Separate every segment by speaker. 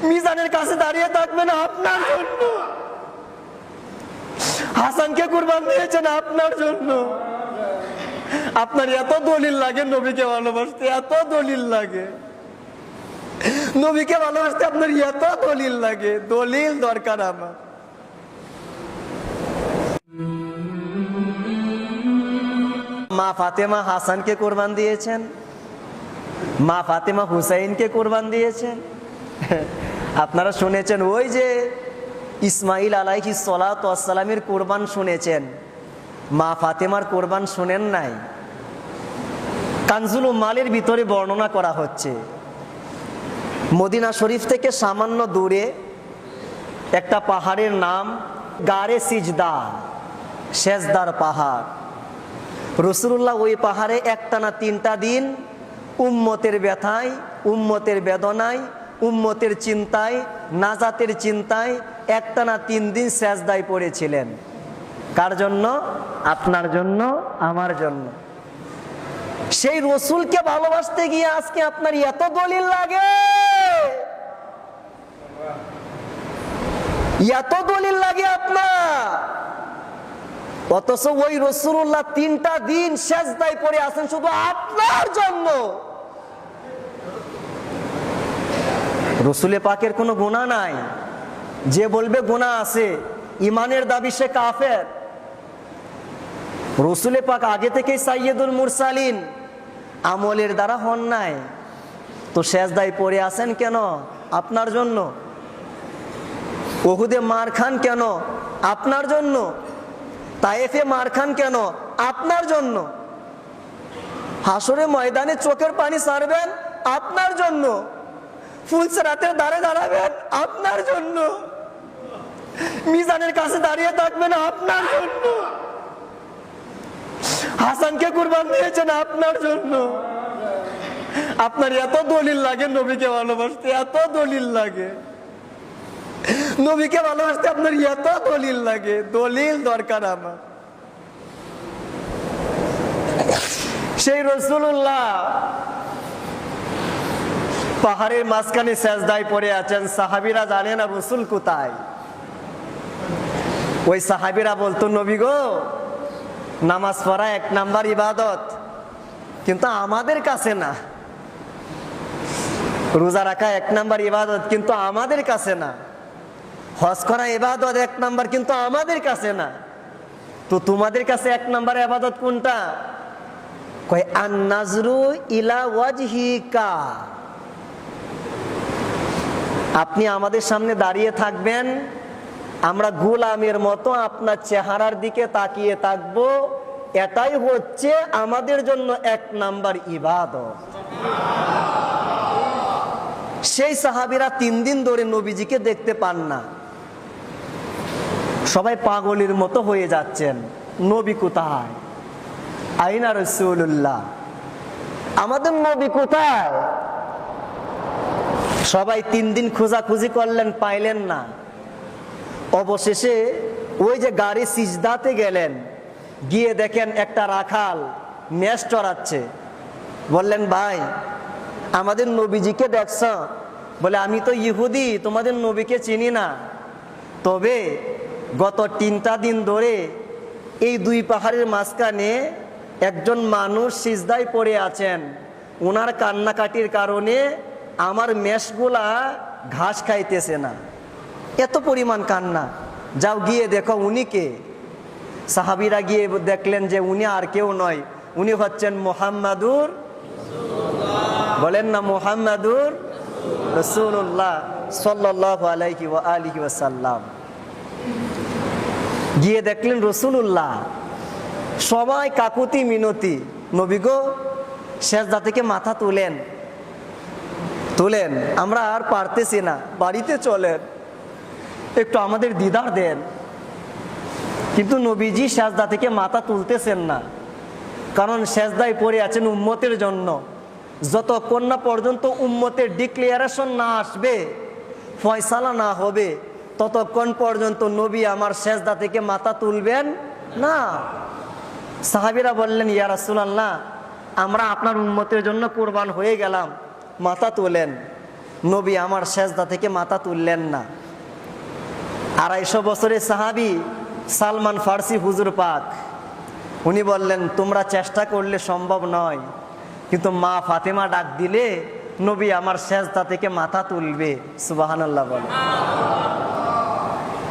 Speaker 1: মিজানের কাছে দাঁড়িয়ে থাকবেন আপনার জন্য। হাসানকে কুরবান দিয়েছেন আপনার জন্য। আপনার এত দলিল লাগে নবীকে ভালোবাসতে, এত দলিল লাগে নবীকে ভালোবাসতে, আপনার এত দলিল লাগে। দলিল দরকার আমার। মা ফাতেমা হাসানকে কুরবান দিয়েছেন, মা ফাতেমা হুসাইনকে কুরবান দিয়েছেন। আপনারা শুনেছেন ওই যে ইসমাইল আলাইহিস সালাতু ওয়াস সালামের কুরবান শুনেছেন, মা ফাতেমার কুরবান শুনেন নাই। কানজুল উম্মালের ভিতরে বর্ণনা করা হচ্ছে, মদিনা শরীফ থেকে সামান্য দূরে একটা পাহাড়ের নাম গারে সিজদা, সেজদার পাহাড়। রাসূলুল্লাহ ওই পাহাড়ে একটানা 3টা দিন উম্মতের ব্যথায়, উম্মতের বেদনায়, উম্মতের চিন্তায়, নাজাতের চিন্তায় একটানা 3 দিন সেজদায় পড়েছিলেন। কার জন্য? আপনার জন্য, আমার জন্য। সেই রসুলকে ভালোবাসতে গিয়ে আজকে আপনার এত দলিল লাগে, এত দলিল লাগে আপনার। অথচ ওই রাসূলুল্লাহ 3টা দিন সেজদায় পড়ে আছেন শুধু আপনার জন্য। রসুলে পাকের কোনো গুনাহ নাই। যে বলবে গুনাহ আছে, ইমানের দাবি সে কাফের। রসুলে পাক আগে থেকেই সাইয়্যিদুল মুরসালিন, আমলের দ্বারা হন নাই, তো সেজদায় পড়ে আছেন কেন? আপনার জন্য। উহুদে মার খান কেন? আপনার জন্য। তায়েফে মার খান কেন? আপনার জন্য। হাসরে ময়দানে চোখের পানি ছাড়বেন আপনার জন্য। ফুলসিরাতের ধারে দাঁড়াবেন আপনার জন্য। মিজানের কাছে দাঁড়িয়ে থাকবেন আপনার জন্য। হাসানকে কুরবান দিয়েছেন আপনার জন্য। আপনার এত দলিল লাগে নবীকে ভালোবাসতে, এত দলিল লাগে নবীকে ভালোবাসতে, আপনার এত দলিল লাগে। দলিল দরকার আমার। সেই রাসূলুল্লাহ পাহাড়ের মাঝখানে সেজদায় পড়ে আছেন। সাহাবীরা জানে না রাসূল কোথায়। ওই সাহাবীরা বলতো, নবী গো, নামাজ পড়া 1 নাম্বার ইবাদত, কিন্তু আমাদের কাছে না। রোজা রাখা 1 নাম্বার ইবাদত, কিন্তু আমাদের কাছে না। হজ করা ইবাদত 1 নাম্বার, কিন্তু আমাদের কাছে না। তো তোমাদের কাছে 1 নাম্বার ইবাদত কোনটা? কয় আন নাজরু ইলা ওয়াজহিকা। আপনি আমাদের সামনে দাঁড়িয়ে থাকবেন, আমরা গোলামের মতো আপনার চেহারার দিকে তাকিয়ে থাকবো, এটাই হচ্ছে আমাদের জন্য 1 নাম্বার ইবাদত। সেই সাহাবীরা 3 দিন ধরে নবীজিকে দেখতে পান না। সবাই পাগলের মতো হয়ে যাচ্ছেন, নবী কোথায়? আইনা রাসূলুল্লাহ, আমাদের নবী কোথায়? সবাই 3 দিন খোঁজাখুঁজি করলেন, পাইলেন না। অবশেষে ওই যে গাড়ি সিজদাতে গেলেন, গিয়ে দেখেন একটা রাখাল মেষ চড়াচ্ছে। বললেন, ভাই আমাদের নবীজিকে দেখছ? বলে, আমি তো ইহুদি, তোমাদের নবীকে চিনি না। তবে গত 3টা দিন ধরে এই 2 পাহাড়ের মাঝখানে একজন মানুষ সিজদায় পড়ে আছেন। ওনার কান্নাকাটির কারণে আমার মেষগুলা ঘাস খাইতেছে না, এত পরিমাণ কান্না। যাও গিয়ে দেখো উনি কে। সাহাবীরা গিয়ে দেখলেন যে উনি আর কেউ নয়, উনি হচ্ছেন মুহাম্মাদুর, বলেন না মুহাম্মাদুর রাসূলুল্লাহ সাল্লাল্লাহু আলাইহি ওয়া আলিহি ওয়াসাল্লাম। গিয়ে দেখলেন রাসূলুল্লাহ। সবাই কাকুতি মিনতি, নবী গো সেজদা থেকে মাথা তুলেন, তুলেন, আমরা আর পারতেছি না, বাড়িতে চলেন, একটু আমাদের দিদার দেন। কিন্তু নবীজি সেজদা থেকে মাথা তুলতেছেন না, কারণ সেজদায় পড়ে আছেন উম্মতের জন্য। যতক্ষণ না পর্যন্ত উম্মতের ডিক্লারেশন না আসবে, ফয়সালা না হবে, ততক্ষণ পর্যন্ত নবী আমার সেজদা থেকে মাথা তুলবেন না। সাহাবীরা বললেন, ইয়া রাসূলুল্লাহ, আমরা আপনার উম্মতের জন্য কুরবান হয়ে গেলাম, মাথা তোলেন। নবী আমার সেজদা থেকে মাথা তুললেন না। 250 বছরের সাহাবী সালমান ফার্সি হুজুর পাক, উনি বললেন তোমরা চেষ্টা করলে সম্ভব নয়, কিন্তু মা ফাতেমা ডাক দিলে নবী আমার সেজদা থেকে মাথা তুলবে। সুবহানাল্লাহ বলে।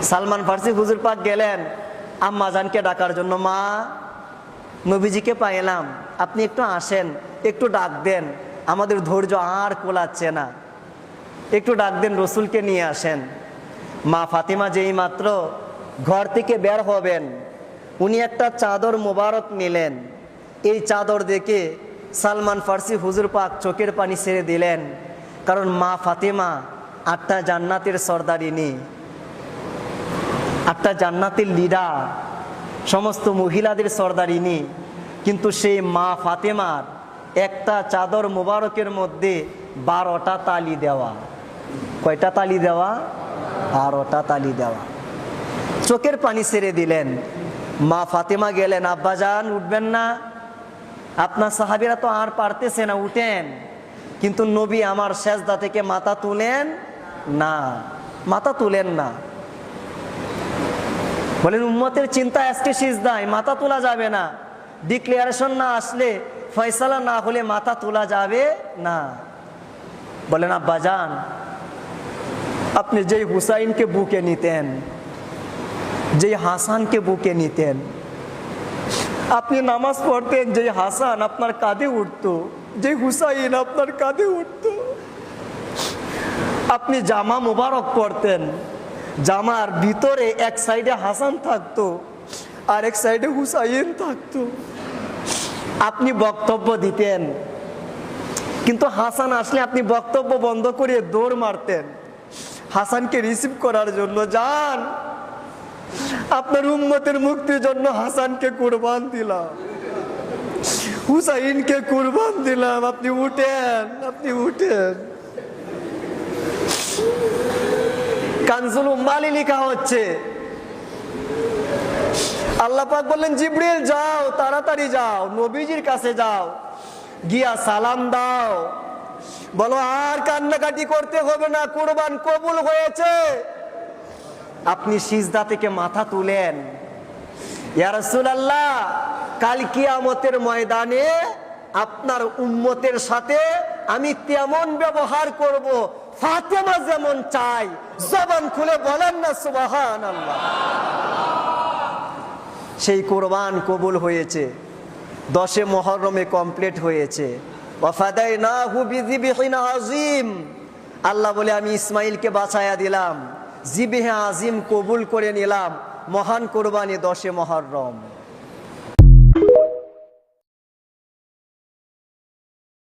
Speaker 1: সালমান ফার্সি হুজুর পাক গেলেন আম্মা জানকে ডাকার জন্য, মা নবীজিকে পাইলাম, আপনি একটু আসেন, একটু ডাক দেন, আমাদের ধৈর্য আর কোলাচ্ছে না, একটু ডাক দেন, রসুলকে নিয়ে আসেন। মা ফাতিমা যেই মাত্র ঘর থেকে বের হবেন, উনি একটা চাদর মোবারক নিলেন। এই চাদর দেখে সালমান ফার্সি হুজুর পাক চোখের পানি ছেড়ে দিলেন, কারণ মা ফাতিমা 8টা জান্নাতের সর্দারিনী, 8টা জান্নাতের লিডার, সমস্ত মহিলাদের সর্দারিনী, কিন্তু সেই মা ফাতেমার একটা চাদর মোবারকের মধ্যে 12টা তালি দেওয়া। কয়টা তালি দেওয়া? 12টা তালি দেওয়া। চোখের পানি ছেড়ে দিলেন। মা ফাতেমা গেলেন, আব্বাজান উঠবেন না? আপনার সাহাবীরা তো আর পারতেছে না, উঠেন। কিন্তু নবী আমার সেজদা থেকে মাথা তুলেন না, মাথা তুলেন না। বলেন উম্মতের চিন্তা আজকে সিজদায় মাথা তোলা যাবে না, ডিক্লারেশন না আসলে, ফয়সালা না হলে মাথা তোলা যাবে না। বলেন আব্বাজান, আপনি যেই হুসাইনকে বুকে নিতেন, যেই হাসানকে বুকে নিতেন, আপনি নামাজ পড়তেন, যেই হাসান আপনার কাঁধে উঠতো, যেই হুসাইন আপনার কাঁধে উঠতো, আপনি জামা মুবারক পড়তেন, জামার ভিতরে এক সাইডে হাসান থাকতো আর এক সাইডে হুসাইন থাকতো। আপনি বক্তব্য দিতেন, কিন্তু হাসান আসলে আপনি বক্তব্য বন্ধ করে দৌড় মারতেন হাসানকে রিসিভ করার জন্য। যান, আপনার উম্মতের মুক্তির জন্য হাসানকে কুরবান দিলাম, হুসাইনকে কুরবান দিলাম, আপনি উঠেন, আপনি উঠেন। কানজুল উম্মালে লেখা হচ্ছে, আল্লাহ পাক বললেন জিবরিল যাও, তাড়াতাড়ি যাও, নবীজির কাছে যাও, গিয়া সালাম দাও, বলো আর কান্নাকাটি করতে হবে না, কুরবান কবুল হয়েছে। আপনি সিজদা থেকে মাথা তুলেন। ইয়া রাসূলুল্লাহ, কাল কিয়ামতের ময়দানে আপনার উম্মতের সাথে আমি তেমন ব্যবহার করব, ফাতেমা যেমন চাই। জবান খুলে বলেন না সুবহানাল্লাহ। সেই কুরবান কবুল হয়েছে, 10 মুহররমে কমপ্লিট হয়েছে। ওয়াফাদাইনাহু বিযিবহিন আযীম। আল্লাহ বলে আমি ইসমাইলকে বাঁচায়া দিলাম, জিবহে আজিম কবুল করে নিলাম, মহান কুরবানি 10 মুহররম।